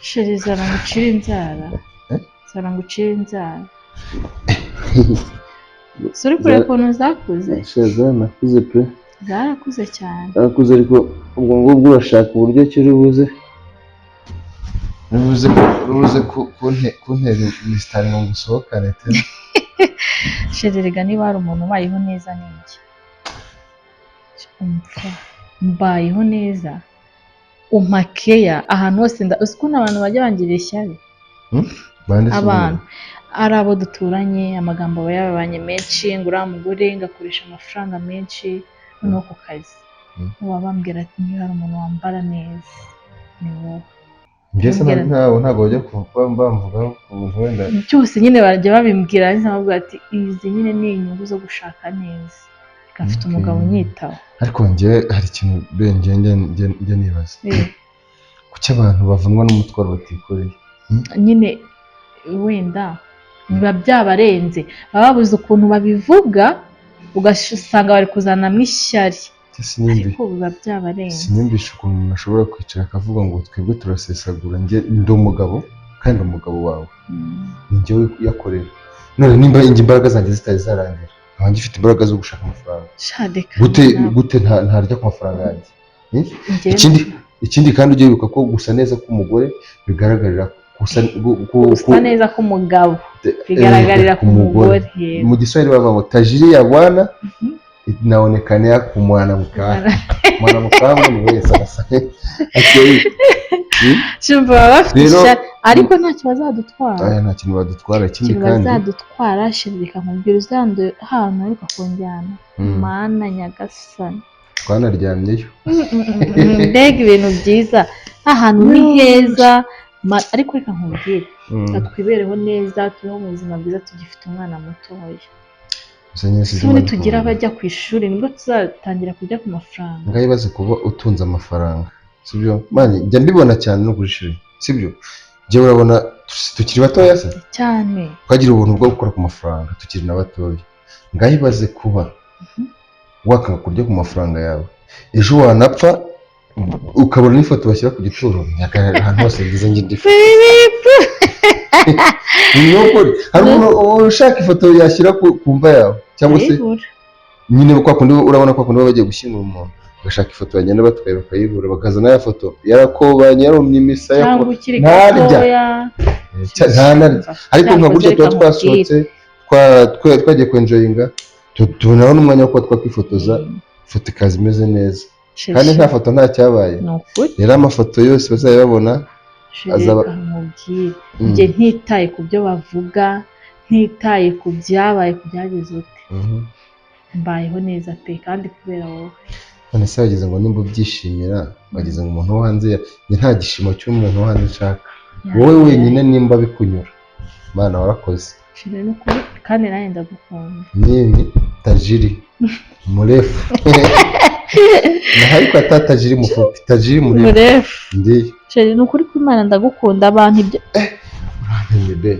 Sheri zara ngucira inzara. Zara ngucira inzara. Suri kure ukuntu zakuze. Sheri nakuze pe. Zarakuze cyane. Zarakuze ariko ubwo ngubwo urashaka uburyo kiri buze. Rubuze kuntera imisitari ngo ngusohokane te. Sheri rega niba hari umuntu ubayeho neza n'iki. Mbayeho neza. Umpakeya ahantu hose ukuntu abantu bajya bangirira ishyari. Abantu ari abo duturanye amagambo aba yababanye menshi ngo uriya mugore ngakoresha amafaranga menshi no ku kazi. Baba bambwira ati niba hari umuntu wambara neza ni wowe. Mbese ntabwo bajya bamvugaho umuntu wenda byose nyine bajya babimbwira nkavuga ati izi nyine ni inyungu zo gushaka neza gafite umugabo unyitaho. Ariko njye hari ikintu njye nibaza kuki abantu bavunwa n'umutwaro batikoreye nyine wenda biba byabarenze baba babuze ukuntu babivuga ugasanga bari kuzanamo ishyari ariko biba byabarenze. Sinumvishe ukuntu umuntu ashobora kwicara akavuga ngo twebwe turasesagura njye ndi umugabo kandi umugabo wawe ni njyewe uyakorera none nimba imbaraga zanjye zitari zarangira nkaba ngifite imbaraga zo gushaka amafaranga gute ntarya ku mafaranga yanjye. Ikindi kandi ujye wibuka ko gusa neza k'umugore bigaragarira gusa neza k'umugabo bigaragarira ku mugore. Mu Kiswahili bavuga ngo tajiri ya bwana inaonekana ku mwanamke. Mwanamke ni wewe sasa. Shumva bafite ishyari ariko nta kibazo badutwara. Nta kintu badutwara ikindi kandi bazadutwara shirika nkubwira uzando hano ariko konjyana mana nyagasani twanaryamyeyo. Mbega ibintu byiza ahantu ni heza ariko reka nkubwire twibereho neza turiho mu buzima bwiza tugifite umwana mutoya. Sone tugira abajya ku ishuri nibwo tuzatangira kujya ku mafaranga. Ngayibaze kuba utunze amafaranga sibyo mani njya mbibona cyane no kujishuri sibyo je urabona tukiri batoya se cyane twagira ubuntu bwo gukora ku mafaranga tukiri na batoya. Ngayibaze kuba wakanga kurya ku mafaranga yawe ejo wanapfa ukabona n'ifoto bashyira ku gituro nyakarara ahantu hose ngize ndifu. Hari umuntu ushaka ifoto yashyira ku mva yawe cyangwa se nyine kwa kundi urabona kwa kundi bagiye gushyingura umuntu bashaka ifoto bagenda batwaye bakayibura bakazana ya foto yarakobanye yaromye imisaya ntarya ariko nka gutya tuba twasohotse twagiye kwenjoyinga tubonaho n'umwanya wo kuba twakwifotoza ifoto ikaza imeze neza kandi nta foto nta cyabaye. Rero amafoto yose bazajya babona azaba njye ntitaye ku byo bavuga ntitaye ku byabaye ku byageze ute mbayeho neza pe kandi kubera wowe. None se wagize ngo nimba ubyishimira wagize ngo umuntu wo hanze nta gishimo cy'umuntu wo hanze nshaka wowe wenyine nimba bikunyura Mana warakoze kandi nanjye ndagukunda. Nini tajiri murefu nahariko atatajiri mufupi tajiri murefu ndi Sheri nukuri ko Imana ndagukunda abantu ibyo urantende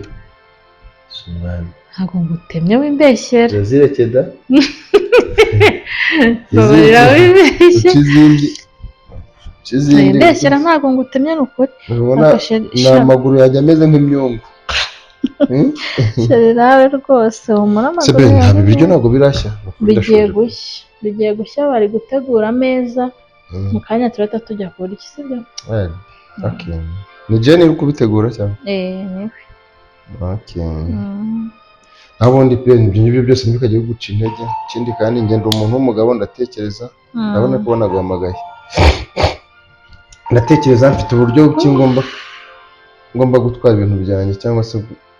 Subhana ntago ngutemye wimbeshyera yazirekeda babarira wibeshye Chizindi wimbeshyera ntago ngutemye nukuri ubona na maguru yajya ameze nk'imyungu. Sheri nawe rwose umura amaguru yawe ibiryo ntago birashya bigiye gushya bari gutegura ameza mu kanya turata tujya kuri iki sibyo. Okay ni Jenny uri kubitegura cyane niwe okay abundi pe ibyo byose ntibikagiye guca intege ikindi kandi ngenda umuntu w'umugabo ndatekereza ndabona ko naguhamagaye ndatekereza mfite uburyo ki ngomba gutwara ibintu byanjye cyangwa se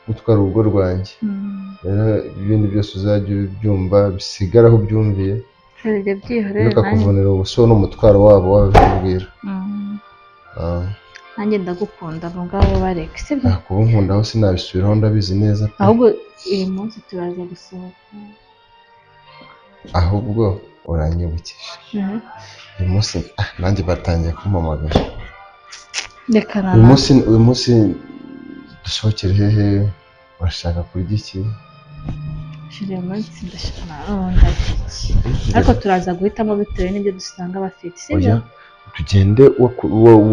gutwara urugo rwanjye. Ibindi byose uzajya ubyumva bisigara aho byumviye ukakuvunira ubusoro n'umutwaro wabo wabikubwira. Nanjye ndagukunda abo ngabo bareke sibyo kuba nkunda aho sinabisubiraho ndabizi neza ahubwo uyu munsi turaza gusohoka ahubwo uranyibukije uyu munsi nanjye batangiye kumpamagara uyu munsi dusohokere hehe urashaka kurya iki? Shiri munsi ndashaka ariko turaza guhitamo bitewe n'ibyo dusanga bafite sibyo tugende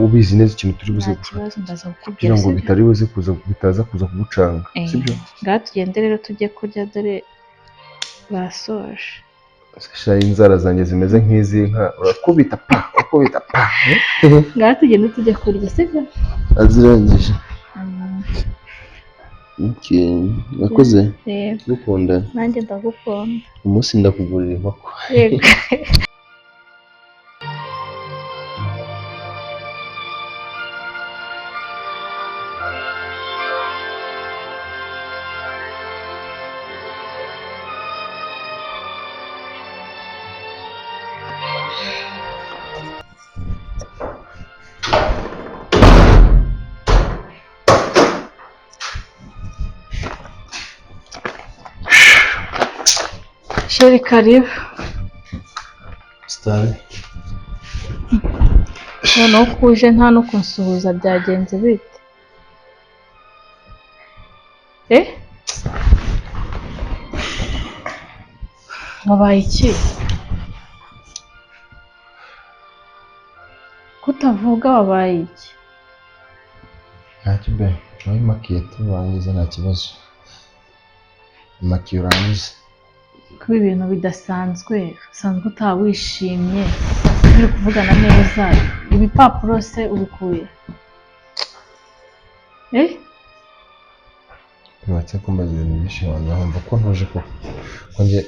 ubizi neza ikintu turi buze gufata kugira ngo bitari buze bitaza kuza kugucanga sibyo ngaho tugende rero tujye kurya dore basoje shayi inzara zanjye zimeze nk'iz'inka urakubita pa ngaho tugende tujye kurya sibyo azirangije wakoze gukunda nanjye ndagukunda umunsi ndakugurira inkoko yego Sheri karibu Stari noneho kuje nta no kunsuhuza byagenze bite wabaye iki kutavuga wabaye iki ntacyo be nawe makiye turangiza nta kibazo makiye urangiza kuba ibintu bidasanzwe usanzwe utawishimye uri kuvugana neza ibipapuro se ubikuye bibatse kumbaza ibintu byinshi wanjye nkumva ko ntuje ko njye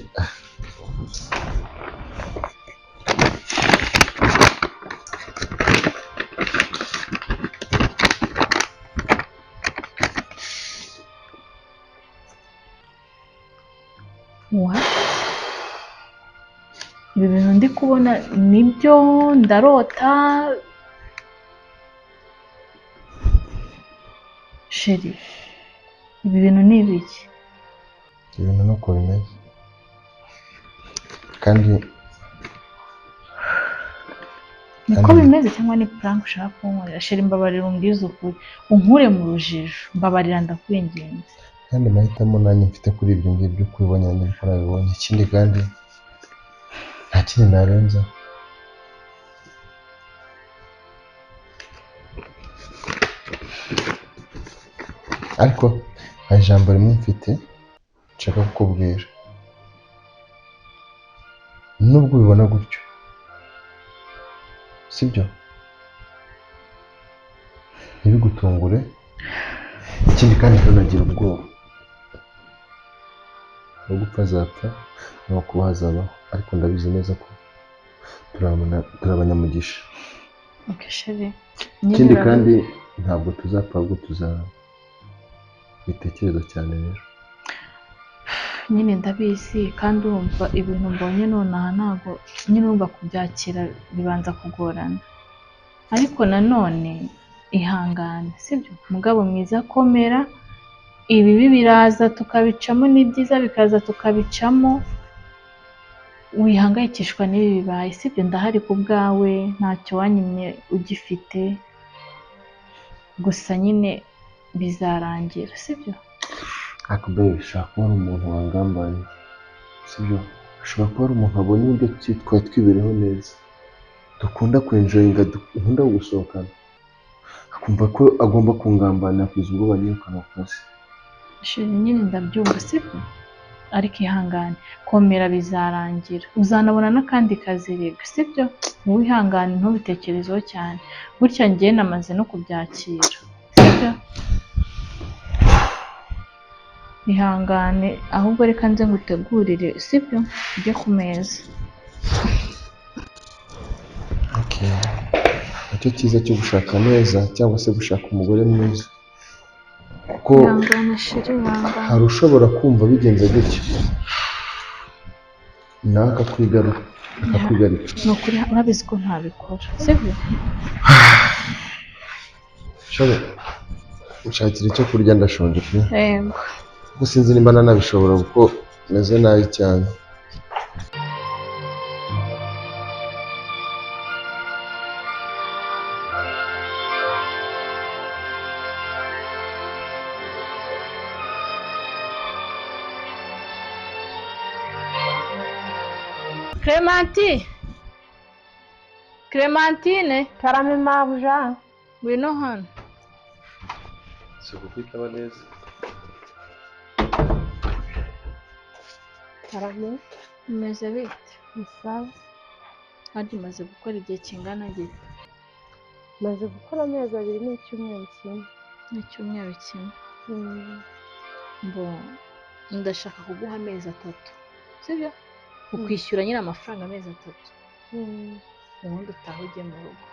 ibi bintu ndi kubona nibyo ndarota sheri ibi bintu ni ibiki ibintu nuko bimeze kandi niko bimeze cyangwa ni prank ushaka kunkorera sheri mbabarira umbwize ukuri unkure mu rujijo mbabarira ndakwinginze kandi mahitamo nanjye mfite kuri ibyo ngibyo kubibonye nanjye ko nabibonye ikindi kandi nta kindi narenza ariko hari ijambo rimwe mfite nshaka kukubwira nubwo ubibona gutyo sibyo ntibigutungure ikindi kandi ntunagira ubwoba no gupfa azapfa no kuba hazabaho ariko ndabizi neza ko turi abanyamugisha ikindi kandi ntabwo tuzapfa ahubwo tuzabitekereza cyane rero nyine ndabizi kandi urumva ibintu mbonye nonaha ntabwo nyine urumva kubyakira bibanza kugorana ariko nanone ihangane sibyo mugabo mwiza komera ibibi biraza tukabicamo n'ibyiza bikaza tukabicamo wihangayikishwa n'ibi bibaye sibyo ndahari ku bwawe ntacyo wanyimye ugifite gusa nyine bizarangira sibyo ariko be bishobora kuba ari umuntu wangambanye sibyo ashobora kuba ari umuntu abonye uburyo twari twibereho neza dukunda kwenjoyinga dukunda gusohokana akumva ko agomba kungambanira kugeza ubwo banyirukana ku kazi sheri nyine ndabyumva sibyo ariko ihangane komera bizarangira uzanabona n'akandi kazi rega sibyo wihangane ntubitekerezeho cyane gutya njye namaze no kubyakira sibyo ihangane ahubwo reka nze ngutegurire sibyo ujye ku meza nicyo cyiza cyo gushaka neza cyangwa se gushaka umugore mwiza kuko hari ushobora kumva bigenze gutya nawe akakwigarika ni ukuri urabizi ko ntabikora sibyo ushakira icyo kurya ndashonje pe yego kuko sinzi nimba nanabishobora kuko meze nabi cyane Clementine karame mabuja ngwino hano. Soko kwitaba neza. karame Umeze bite? isawa Hadi maze gukora igihe kingana gite? maze gukora amezi 2 n'icyumweru kimwe. Icyumweru kimwe. Ndashaka kuguha amezi 3. Sibyo? Ukwishyura nyine amafaranga amezi 3. Ubundi utaha ugiye mu rugo.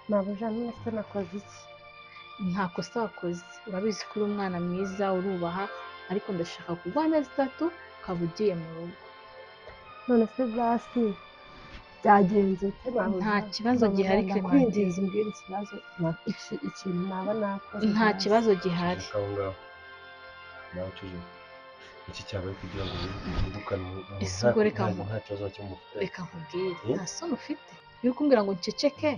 Mabuja none nakoze iki? Nta kosa wakoze. Urabizi ko uri umwana mwiza urubaha, ariko ndashaka kuguha amezi 3 ukaba ugiye mu rugo. None se basi byagenze ute Mabuja? Nta kibazo gihari Clementine. Kwinjiza umbwira ikibazo ikintu naba nakoze. Nta kibazo gihari. Nawe tuje. Iki cyabaye kugira ngo wibukane Isugo nta kibazo cy'umufite. Reka nkubwire. Nta soni ufite. Yo kumbwira ngo nceceke.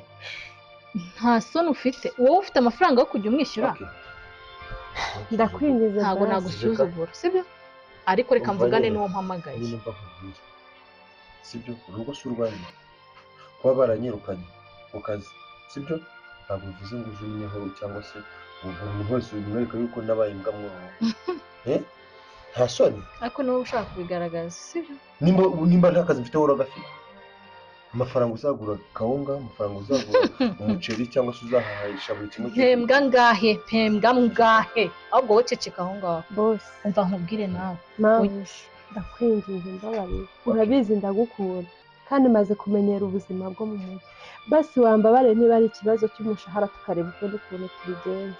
Nta soni ufite. Wowe ufite amafaranga yo kujya umwishyura? Ndakwinjiza ntabwo nagusuzugura, sibyo? Ariko reka mvugane n'uwo mpamagaye. Sibyo? Urugo si urwanyu. Kuba baranyirukanye ku kazi. Sibyo? Ntabwo bivuze ngo ujunyeho cyangwa se umuntu wese umwereka yuko nabaye imbwa mwoho. Nta soni. Ariko niba ushaka kubigaragaza, sibyo? Nimba nta kazi mfite wowe uragafite. Amafaranga uzagura kawunga, amafaranga uzagura umuceri cyangwa se uzahahisha buri kimwe. Mpembwa ngahe? Ahubwo wowe ceceka aho ngaho. Boss, umva nkubwire nawe. Ndakwinginze mbabarira. Urabizi ndagukunda kandi maze kumenyera ubuzima bwo mu mujyi. Basi wambabare niba ari ikibazo cy'umushahara tukareba ukuntu tubigenza.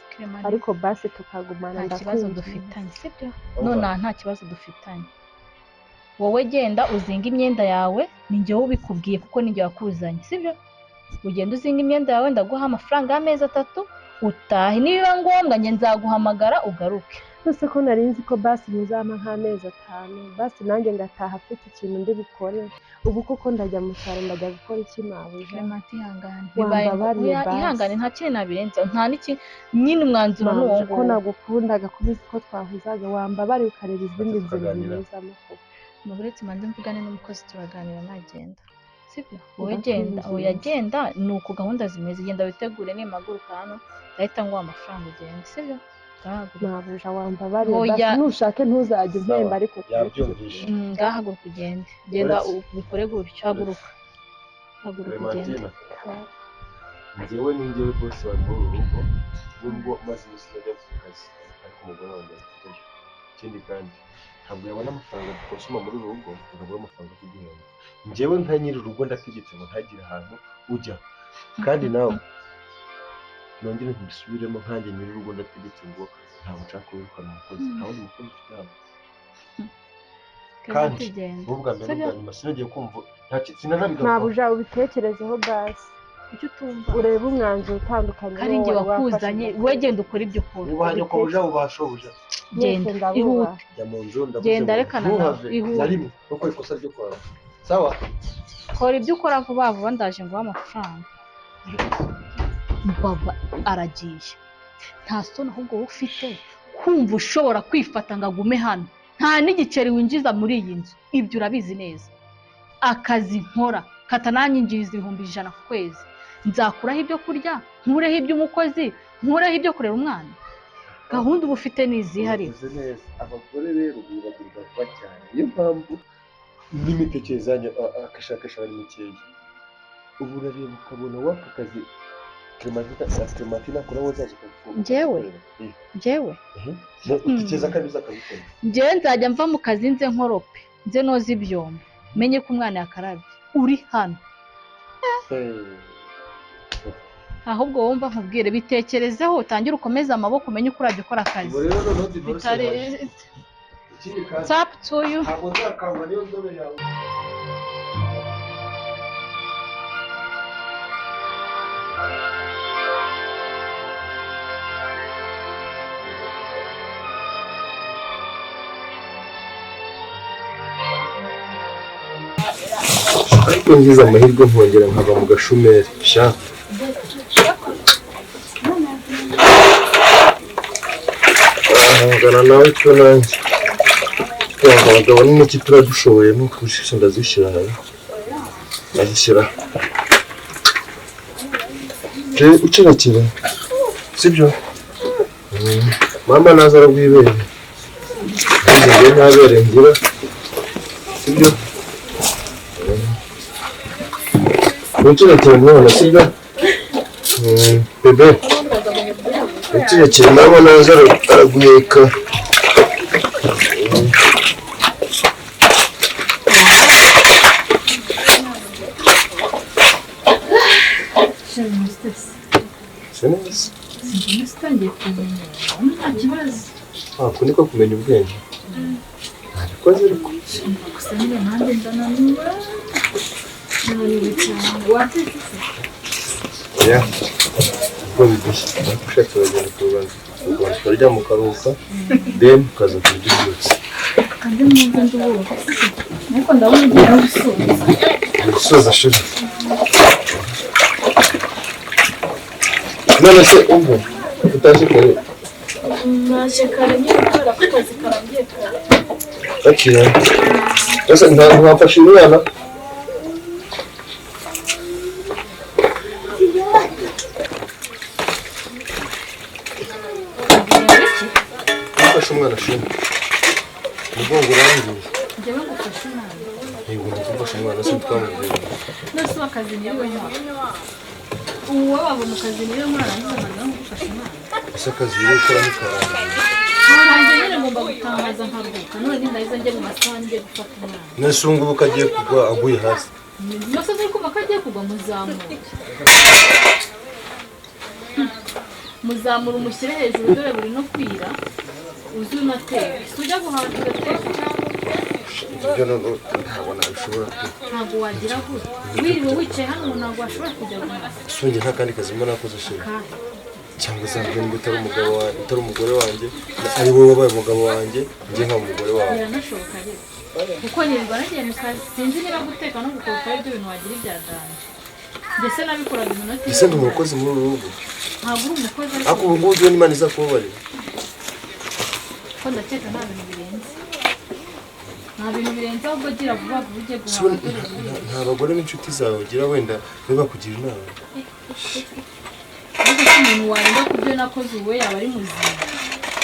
Ariko basi tukagumana. Nta kibazo dufitanye, sibyo? None nta kibazo dufitanye. Wowe genda uzinga imyenda yawe, ninjye ubikubwiye kuko ninjye wakuzanye, sibyo? Ugenda uzinga imyenda yawe, ndaguha amafaranga y'amezi 3, utahe. Niba ngombwa nge nzaguhamagara ugaruke. Nose ko narinzi ko basi muzampa nk'amezi 5, basi nanjye ngataha afite ikintu ndi bukore. Ubu koko ndajya mu cyaro ndajya gukora iki Mabuja? Clementine ihangane nta kintu nabirenza. Nta niki nyine umwanzuro n'uwo ko nagukundaga kubizi ko twahuzaga. Wambabare ukareba izindi nzira nyuzamo koko. Muburetse mande mvugane n'umukozi turaganira nagenda. Sibyo? Wowe genda, yagenda nuko gahunda zimeze. Genda witegure nimaguruka hano, ndahita ngo amafaranga ugende, sibyo? Mabuja wambabare basi nushake ntuzajye umpemba ariko yabyumvishe. Ngahaguruka ugende. Genda ubikore gutyo, haguruka ugende. Njyewe ninjyewe bose bari muri urugo nubwo maze imisirajya ku kazi ariko umugore wanjye afite. Ikindi kandi ntabwo yabona amafaranga dukosoma muri urugo ngabura amafaranga kuguhemba. Njyewe nka nyiri urugo ndategetse ngo ntagire ahantu ujya. Kandi nawe nongere ntibisubiremo nkanjye nyiri urugo ndategetse ngo ntabwo nshaka kwirukana umukozi. Nta wundi mukozi ufite hano. Kandi ubwa mbere ubwa nyuma sinagiye kumva sinanabigaruka. Mabuja ubitekerezeho basi. Icyo utumva ureba umwanzuro utandukanye. Kandi njye wakuzanye, we genda ukora ibyo ukora. Ubahanye ko buja ubashobuja. Genda ihute. Jya mu nzu ndavuze. Genda rekana ihute. Kuko ikosa ryo kwawe. Sawa? Kora ibyo ukora vuba vuba ndaje ngo amafaranga. Baba aragiye. Nta soni ahubwo ufite kumva ushobora kwifata ngo agume hano. Nta n'igiceri winjiza muri iyi nzu. Ibyo urabizi neza. Akazi nkora katananyinjiriza 100 ku kwezi. Nzakuraho ibyo kurya, nkureho iby'umukozi, nkureho ibyo kurera umwana. Gahunda uba ufite n'izihari. Abagore rero bibagirwa kuba cyane. Niyo mpamvu n'imitekerereze akashakasha bari mikeya. Ubu urareba ukabona waka kazi Clementine akora wazaje kuvuga. Njyewe utikeza kandi uzakabikora. Njyewe nzajya mva mu kazi nze nkorope, nze noza ibyombo, menye ko umwana yakarabye. Uri hano. Ahubwo wumva nkubwire bitekerezeho, utangira ukomeza amaboko umenye uko urajya ukora akazi. It's up to you. Ariko ngize amahirwe nkongera nkava mu gashumeri sha. Ngana nawe cyo nanjye. Abagabo n'iki turadushoboye n'ukuri ndazishyira. ukirakira sibyo mama naza aragwibere njye ntabere ngira sibyo ukirakira none sibyo bebe ukirakira mama naza aragwika Sinzi. Singiye kumenya. Nta kibazo. Niko kumenya ubwenge. Ntabikoze ariko. Gusa nyine nanjye ndananiwe. Naniwe cyane. Watetse? Oya. Ubwo bidashye. Ushatse uragenda kubanza. Ukarya mu karuhuka. Then ukaza kurya byose. Kandi mwumva nduwo. Ariko ndabona ugiye gusoza. Gusoza shuri. None se umva utaje kare naje kare nyine kubera ko akazi karangiye kare akira ese ntabafashe umwana nafashe umwana shima umugongo urangiye njyewe ngufashe umwana yego ndagufashe umwana se twamubwira nose akazi niwe uwo waba mu kazi niwe mwana nzanaga ngufashe umwana ese akazi uri gukora nikarangiye nanjye nyine ngomba gutangaza nkaruhuka none ndahize njye mu masaha njye gufata umwana nese ubu ngubu kagiye kugwa aguye hasi nose uri kumva kagiye kugwa muzamura umushyire hejuru dore buri no kwira uzi unateka ujya guhaha ugateka ibyo ntabwo nabishobora ntabwo wagira gutya wiriwe wicaye hano ntabwo washobora kujya guhaha songe nta kandi kazi mbona nakoze shira cyangwa se ngo utari umugabo wawe utari umugore wanjye ari wowe wabaye umugabo wanjye njye nka umugore wawe biranashoboka rero kuko nirirwa nagiye mu kazi sinzi niba guteka no gukoropa ari byo bintu wagira ibyadanje mbese nabikoraga iminota ese ndi umukozi muri uru rugo ntabwo uri umukozi ariko ubu ngubu ujye n'imana izakubabarira ko ndakeka nta bintu birenze ahubwo gira vuba vuba ujye guhaha nta bagore n'inshuti zawe ugira wenda bakugira inama ariko si umuntu warenga ku byo nakoze uwe yaba ari muzima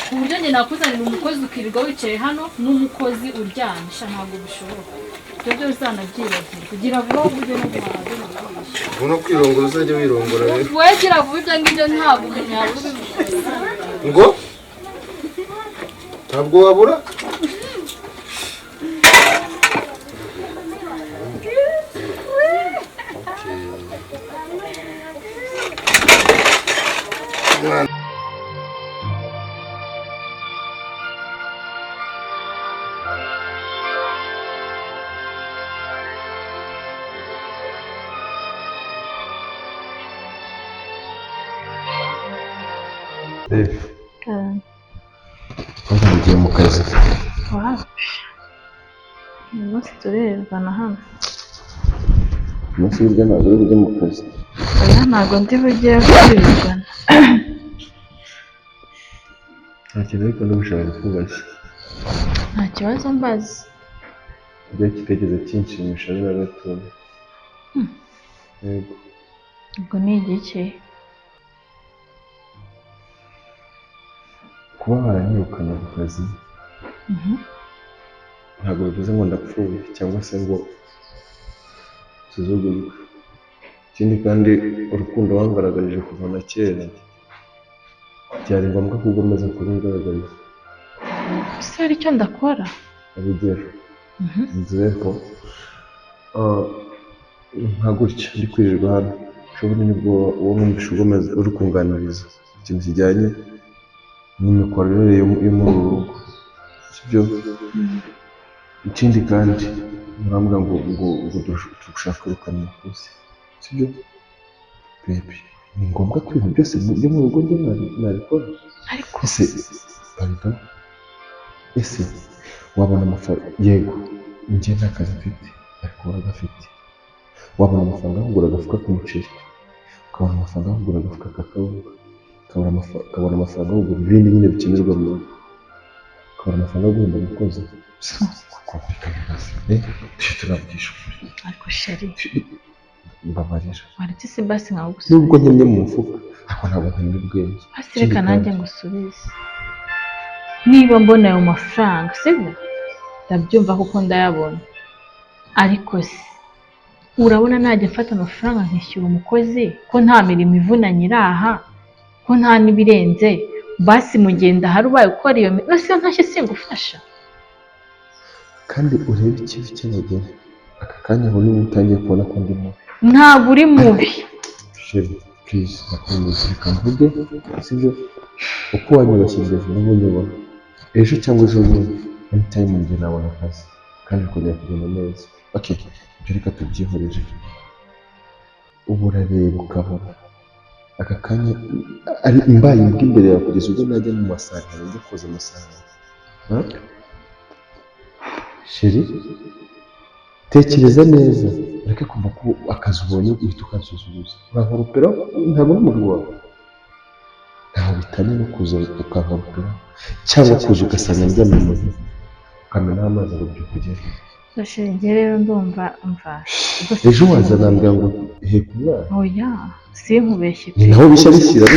ku buryo njye nakuzanira umukozi ukirirwa wicaye hano n'umukozi uryamisha ntabwo bishoboka ibyo byose uzanabyibagirwa kugira vuba vuba ujye no guhaha ubu no kwirongora uzajya wirongora rero wowe gira vuba ibyo ngibyo ntabwo umuntu yabura ubimukora ngo ntabwo wabura ugiye mu kazi uyu munsi turerebana hano umunsi w'irya ntabwo uri bujye mu kazi oya ntabwo ndi bujye kurirwana nta kintu ariko ndi gushaka kubaza nta kibazo mbazi ujya kitekerezo kinshimisha ari na gatoya yego ubwo ni igiki kuba baranyirukana ku kazi ntabwo bivuze ngo ndapfuye cyangwa se ngo nsuzugurwe ikindi kandi urukundo wangaragarije kuva na kera byari ngombwa ko ugomeza kubigaragariza ese hari icyo ndakora urugero nzi ko nka gutya ndi kwirirwa hano ushobora nibwo uwo mwumvisha ugomeza uri kunganiriza ikintu kijyanye n'imikorere yo muri uru rugo sibyo ikindi kandi murambwira ngo dushaka kwirukana umukozi sibyo baby ni ngombwa ko ibintu byose byo mu rugo njye nabikora ariko ese wabona amafaranga yego njye nta kazi mfite ariko uragafite wabona amafaranga yo kugura agafuka k'umuceri ukabona amafaranga yo kugura agafuka k'akawunga ukabona amafaranga yo kugura ibindi nyine bikenerwa mu rugo ukabona amafaranga yo guhemba umukozi ariko sheri mbabarira waretse se basi nkagusubiza nubwo nkennye mu mufuka ariko ntabwo nkennye ubwenge basi reka nanjye ngusubize niba mbona ayo mafaranga sibyo ndabyumva kuko ndayabona ariko se urabona najya mfata amafaranga nkishyura umukozi ko nta mirimo ivunanye iraha ko nta n'ibirenze basi mugenda hari ubaye ukora iyo mirimo ese ntashye singufasha kandi urebe ikibi cy'abagore aka kanya aho niba utangiye kubona ko ndi mubi ntabwo uri mubi sheri purize nakomeza reka mvuge sibyo uko wanyubashyize n'ubunyobora ejo cyangwa ejo bundi anytime njye nabona akazi kandi kongera kugenda neza okay ibyo reka tubyihorere ubu urareba ukabona aka kanya ari mbaye imbwa imbere yawe kugeza ubwo najya mu masahani njya koza amasahani sheri tekereza neza ureke kumva ko akazi ubonye uhita ukansuzuguza urankorupera ntabwo n'umugabo wawe ntaho bitanye no kuza ukankorupera cyangwa kuza ugasanga ndyamye mu nzu ukamena amazi ngo byukugere Shenge rero ndumva mva ejo wazanambwira ngo heka umwana oya sinkubeshye ni naho bishya bishyira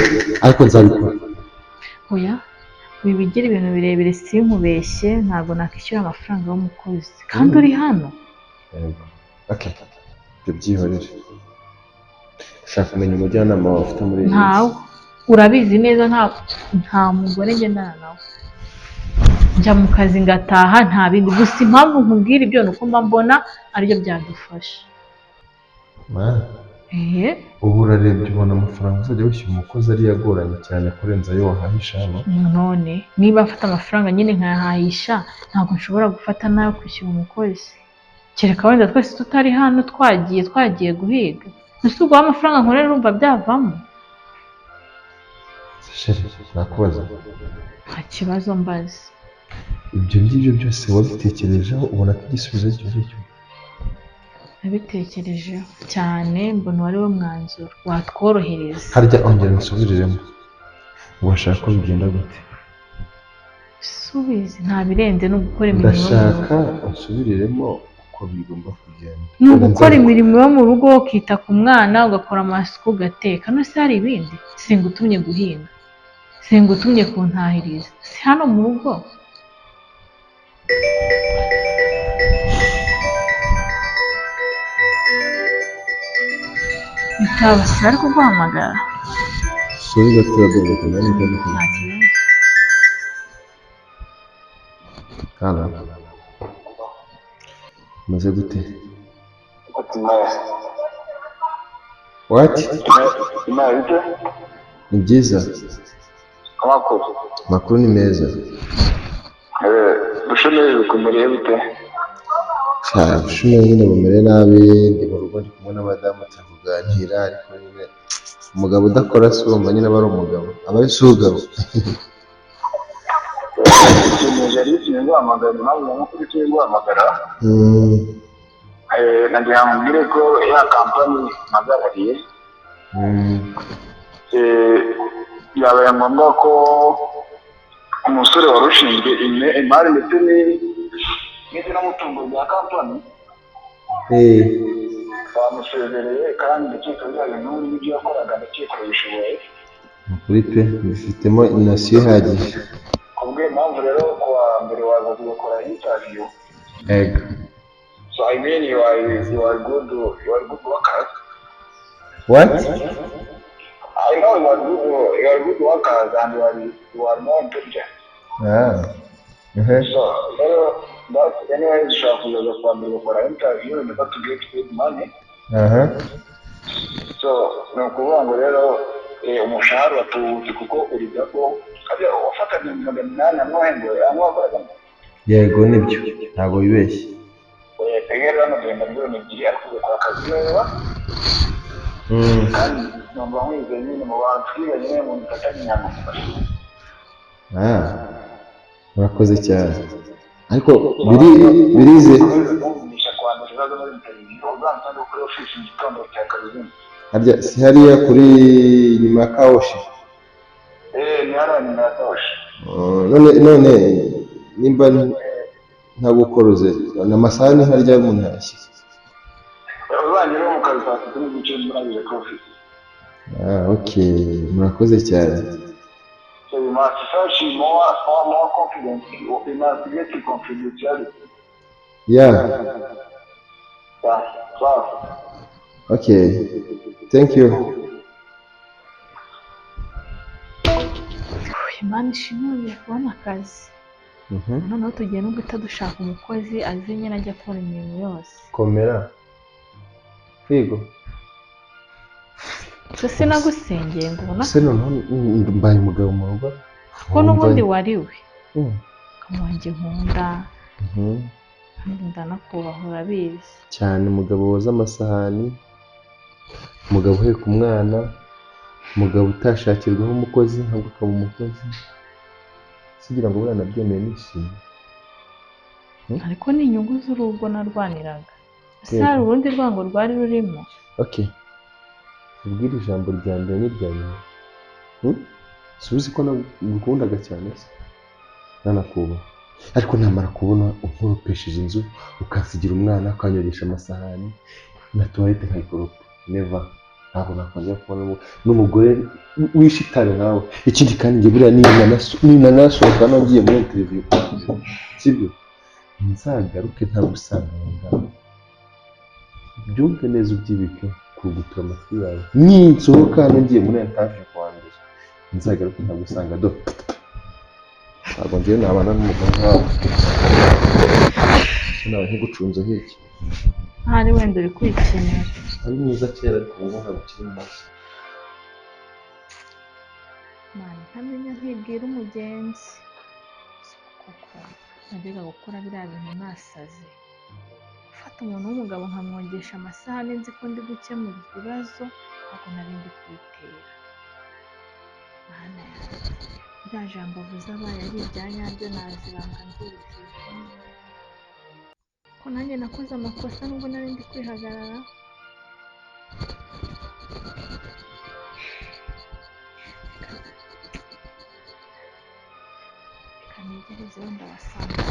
ariko nzabikora oya wibigira ibintu birebire sinkubeshye ntabwo nakishyura amafaranga y'umukozi kandi uri hano yego okay ibyo byihorere ushaka kumenya umujyanama wawe ufite muri iyi ntawe urabizi neza nta mugore ngendana nawe njya mu kazi ngataha nta bindi gusa impamvu nkubwira ibyo ni uko mba mbona aribyo byadufasha ubu urarebye ubona amafaranga uzajya wishyura umukozi ariyo agoranye cyane kurenza ayo wahahisha hano none niba afata amafaranga nyine nkayahahisha ntabwo nshobora gufata nayo kwishyura umukozi kereka wenda twese tutari hano twagiye guhiga ese ubwo amafaranga nkorera urumva byavamo sheri nakubaza nta kibazo mbaze ibyo ngibyo byose wabitekerejeho ubona ko igisubizo ari cyo cyo nabitekerejeho cyane mbona wari wo mwanzuro watworohereza harya ongera nsubiriremo washaka ko bigenda gute subize nta birenze no gukora imirimo ndashaka unsubiriremo uko bigomba kugenda ni ugukora imirimo yo mu rugo ukita ku mwana ugakora amasuku ugateka no se hari ibindi singutumye guhinga singutumye kuntahiriza si hano mu rugo bitabasira ariko guhamagara subiza turadodoka nari ndabona nta kibazo kana maze gute what ni byiza amakuru ni meza ushomeri kumuriye bite ushomeri nyine bumere nabi ndi mu rugo ndi kumwe n'abadamu tuvuganira ariko nyine umugabo udakora si urumva nyine aba ari umugabo aba ari sugabo ikintu guhamagara impamvu nyamukuru turi guhamagara nagira ngo mbwire ko ya kampani mpagarariye byabaye ngombwa ko umusore wari ushinzwe imari ndetse n'umutungo bya kampani bamusezereye kandi ndakeka byayo n'ubu n'ibyo yakoraga ndakeka bishoboye ukuri pe bifitemo inosiyo ihagije kubw'iyo mpamvu rero kuwa mbere waza tugakora interview yego so I mean you are good workers what I know you are good workers and you are more intelligent so that's anyway ushobora kuzaza kuwa mbere gukora interview in order to get paid money so ni ukuvuga ngo rero umushahara watuwuzi kuko uriga ko kajya wafataga 800 amahembo wakoraga yego nibyo ntabwo wibeshye rero hano tugenda miliyoni ebyiri ariko ugakora akazi neza kandi numva nkwizeye nyine mu bantu twiganye nyine mu mifatanye inyama murakoze cyane ariko birize nisha kwandura ibibazo muri interview uzansange kuri office mu gitondo cya kabiri harya si hariya kuri nyuma ya kawoshi ni hariya nyuma ya kawoshi none nimba nta gukoroze n'amasahani harya umuntu yashyize uzangire mu kazi saa sita n'igice murangije profit. Okay, murakoze cyane. So you must search more confidence. You must get confidentiality. Yeah. Yeah, class. Okay. Thank you. Imana ishimwe kubona akazi. Noneho tugiye no guhita dushaka umukozi azi nyine ajya akora imirimo yose. Komera. Yego. Se nagusengeye ngo ubona se noneho mbaye umugabo mu rugo ko n'ubundi wari we kamonge nkunda ndanakubaha urabizi cyane. Umugabo woza amasahani, umugabo uheka umwana, umugabo utashakirwaho umukozi ntabwo akaba umukozi, sigira ngo buriya nabyemeye nishimye. ariko ni inyungu z'urugo narwaniraga. ese hari urundi rwango rwari rurimo? Okay, ubwira ijambo rya mbere n'irya nyuma. Subizi ko nagukundaga cyane se nanakubaha, ariko namara kubona unkoropesheje inzu ukasigira umwana ukanyogesha amasahani na tuwarete nkayikoropa, never. Ntabwo nakongera kubona n'umugore wishitare nkawe. Ikindi kandi njye buriya ninanasohoka ngiye muri interview, sibyo nzagaruke ntagusanga aho ngaho. Byumve neza ubyibike kugutura amatwi yawe. Ninsohoka ngiye muri interview kwa mbere nzagaruke ntagusanga do. Ntabwo ngiye nabana n'umugabo nkawe. Nawe nkigucunze hiki hari wenda uri kwikenera. ari mwiza kera ariko ubu ntabwo ukiri mwiza. Mani ntamenya ntibwira umugenzi kuko najyaga gukora biriya bintu nasaze. Gufata umuntu w'umugabo nkamwogesha amasahani nzi ko ndi gukemura ibibazo ntabwo nari ndi kubitera. Mana yanjye rya jambo avuze abaye ari irya nyaryo nazibanga nzurikije ko nanjye nakoze amakosa nubwo nari ndi kwihagarara. Reka negereze wenda wasanga